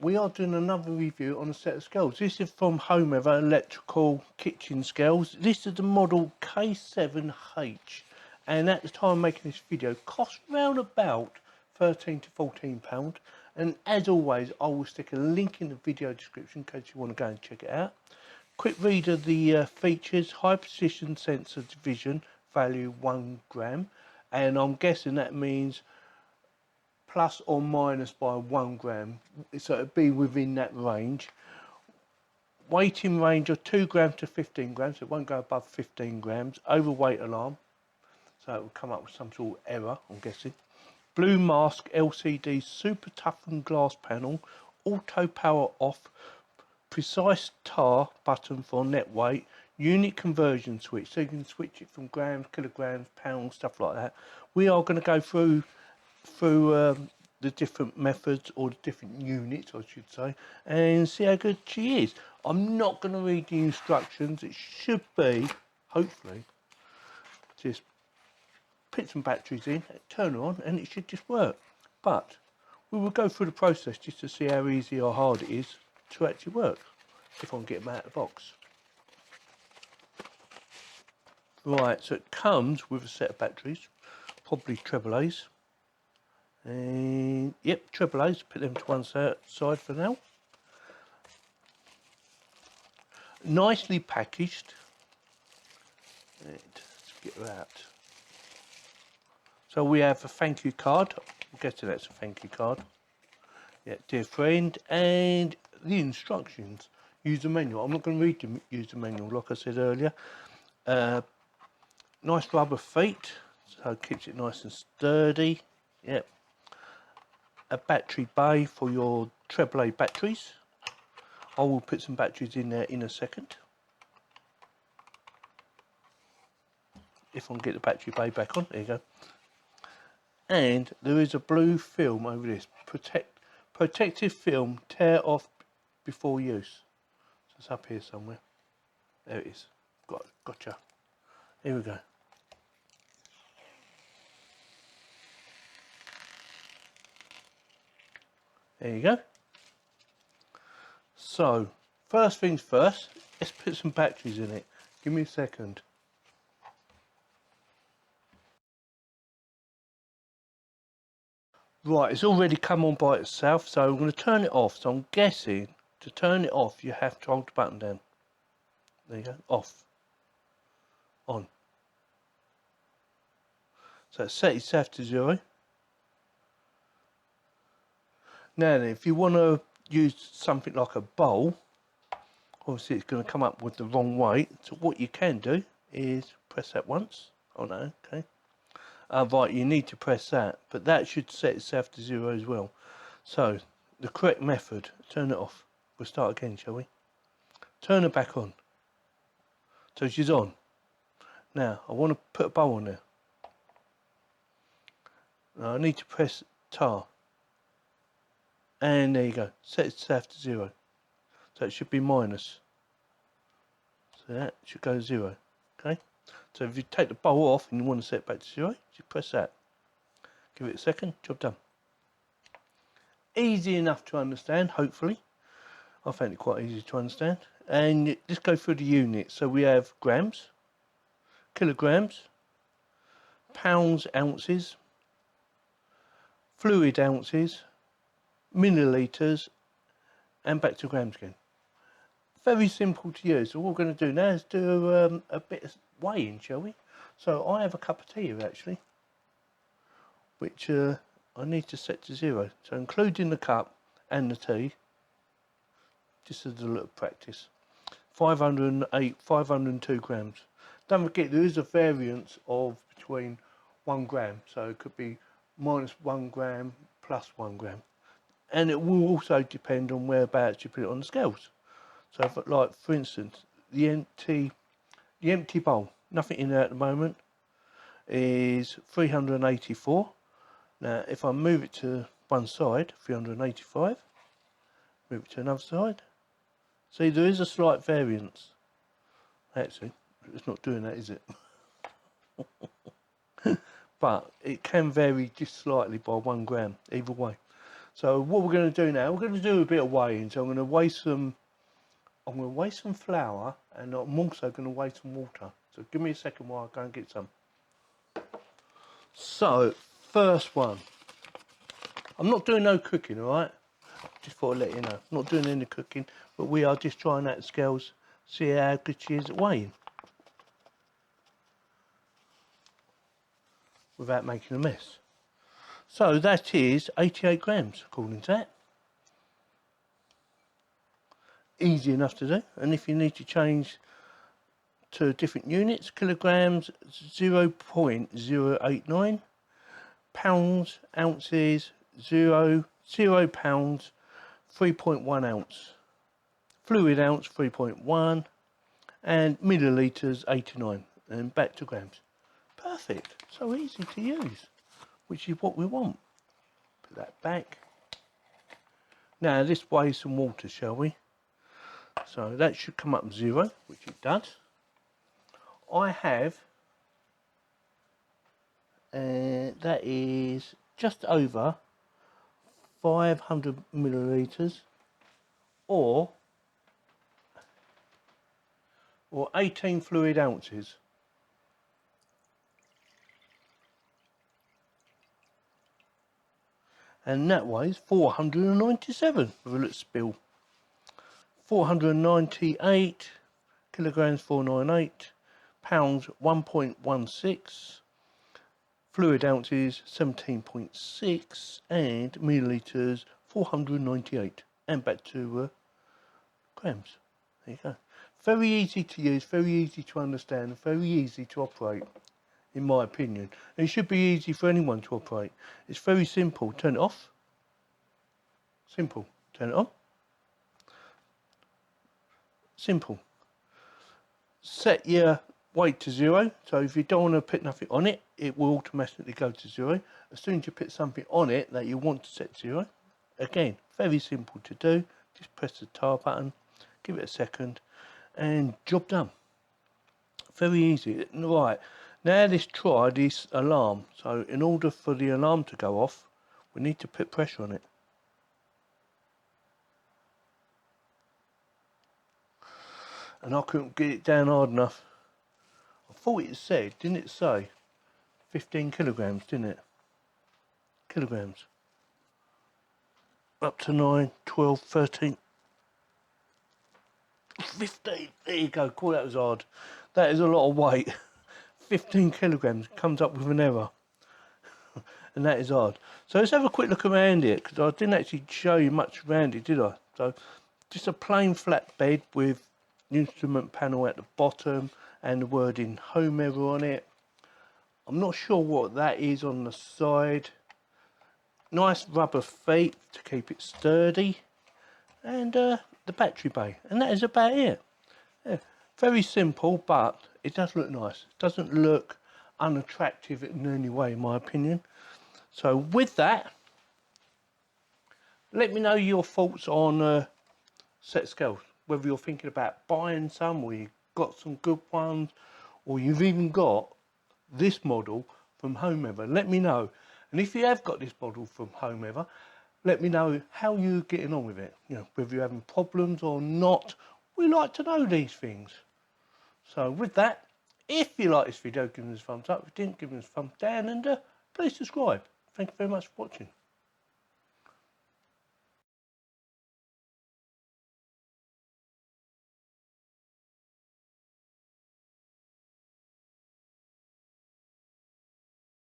we are doing another review on a set of scales. This is from Homever electrical kitchen scales. This is the model K7H, and at the time of making this video cost round about £13 to £14. And as always, I will stick a link in the video description in case you want to go and check it out. Quick read of the features: high precision sensor division, value 1 gram, and I'm guessing that means plus or minus by 1 gram, so it'd be within that range. Weighting range of 2 grams to 15 grams, so it won't go above 15 grams. Overweight alarm, so it will come up with some sort of error, I'm guessing. Blue mask LCD super toughened glass panel, auto power off, precise tar button for net weight, unit conversion switch, so you can switch it from grams, kilograms, pounds, stuff like that. We are going to go through the different methods, or the different units I should say, and see how good she is. I'm not going to read the instructions. It should be, hopefully, just put some batteries in, turn her on, and it should just work. But we will go through the process just to see how easy or hard it is to actually work, if I can get them out of the box. Right, so it comes with a set of batteries, probably AAA's. And yep, AAA's, put them to one side for now. Nicely packaged. And let's get her out. So we have a thank you card. I'm guessing that's a thank you card. Yeah, dear friend, and the instructions. User manual. I'm not going to read the user manual like I said earlier. Nice rubber feet, so it keeps it nice and sturdy. Yep. A battery bay for your AAA batteries. I will put some batteries in there in a second, if I can get the battery bay back on. There you go. And there is a blue film over this, protective film, tear off before use. So it's up here somewhere. There it is. Gotcha. Here we go. There you go. So, first things first, let's put some batteries in it. Give me a second. Right, it's already come on by itself, so I'm going to turn it off. So I'm guessing to turn it off, you have to hold the button down. There you go, off, on. So set itself to 0. Now then, if you want to use something like a bowl, obviously it's going to come up with the wrong weight. So what you can do is press that once. Oh no, okay. Right, you need to press that, but that should set itself to 0 as well. So the correct method, turn it off. We'll start again, shall we? Turn it back on. So she's on. Now I want to put a bowl on there. Now I need to press tar. And there you go, set itself to 0. So it should be minus. So that should go 0. Okay. So if you take the bowl off and you want to set it back to 0, just press that. Give it a second, job done. Easy enough to understand, hopefully. I found it quite easy to understand. And let's go through the units. So we have grams, kilograms, pounds, ounces, fluid ounces, millilitres, and back to grams again. Very simple to use. So what we're going to do now is do a bit of weighing, shall we? So I have a cup of tea here actually, which I need to set to 0. So including the cup and the tea, just as a little practice, 502 grams. Don't forget there is a variance of between 1 gram, so it could be minus 1 gram plus 1 gram. And it will also depend on whereabouts you put it on the scales. So if, like for instance, the empty bowl, nothing in there at the moment, is 384. Now if I move it to one side, 385, move it to another side, see there is a slight variance. Actually, it's not doing that, is it? But it can vary just slightly by 1 gram either way. So what we're going to do now, we're going to do a bit of weighing. So I'm going to weigh some flour, and I'm also going to weigh some water. So give me a second while I go and get some. So first one, I'm not doing no cooking, all right? Just thought I'd let you know, I'm not doing any cooking, but we are just trying out the scales, see how good she is at weighing, without making a mess. So that is 88 grams, according to that. Easy enough to do. And if you need to change to different units, kilograms 0.089, pounds, ounces 0 pounds 3.1 ounce, fluid ounce 3.1, and millilitres 89, and back to grams. Perfect. So easy to use, which is what we want. Put that back. Now let's weigh some water, shall we? So that should come up 0, which it does. I have, that is just over 500 millilitres, or 18 fluid ounces. And that weighs 497 with a little spill. 498 kilograms 498, pounds 1.16, fluid ounces 17.6, and millilitres 498, and back to grams. There you go. Very easy to use, very easy to understand, very easy to operate, in my opinion. And it should be easy for anyone to operate. It's very simple. Turn it off. Simple. Turn it on. Simple. Set your weight to 0. So if you don't want to put nothing on it, it will automatically go to 0. As soon as you put something on it that you want to set to 0, again, very simple to do. Just press the tar button, give it a second, and job done. Very easy. Right, now let's try this alarm. So in order for the alarm to go off, we need to put pressure on it. And I couldn't get it down hard enough. I thought it said, didn't it say 15 kilograms, didn't it? Kilograms. Up to 9, 12, 13, 15. There you go. Cool, that was hard. That is a lot of weight. 15 kilograms comes up with an error. And that is hard. So let's have a quick look around it, because I didn't actually show you much around it, did I? So just a plain flat bed with instrument panel at the bottom and the wording Homever on it. I'm not sure what that is on the side. Nice rubber feet to keep it sturdy, and the battery bay, and that is about it. Yeah, very simple, but it does look nice. It doesn't look unattractive in any way, in my opinion. So with that, let me know your thoughts on set scales. Whether you're thinking about buying some, or you've got some good ones, or you've even got this model from Homever. Let me know. And if you have got this model from Homever, let me know how you're getting on with it. You know, whether you're having problems or not. We like to know these things. So with that, if you like this video, give us a thumbs up. If you didn't, give us a thumbs down, and please subscribe. Thank you very much for watching.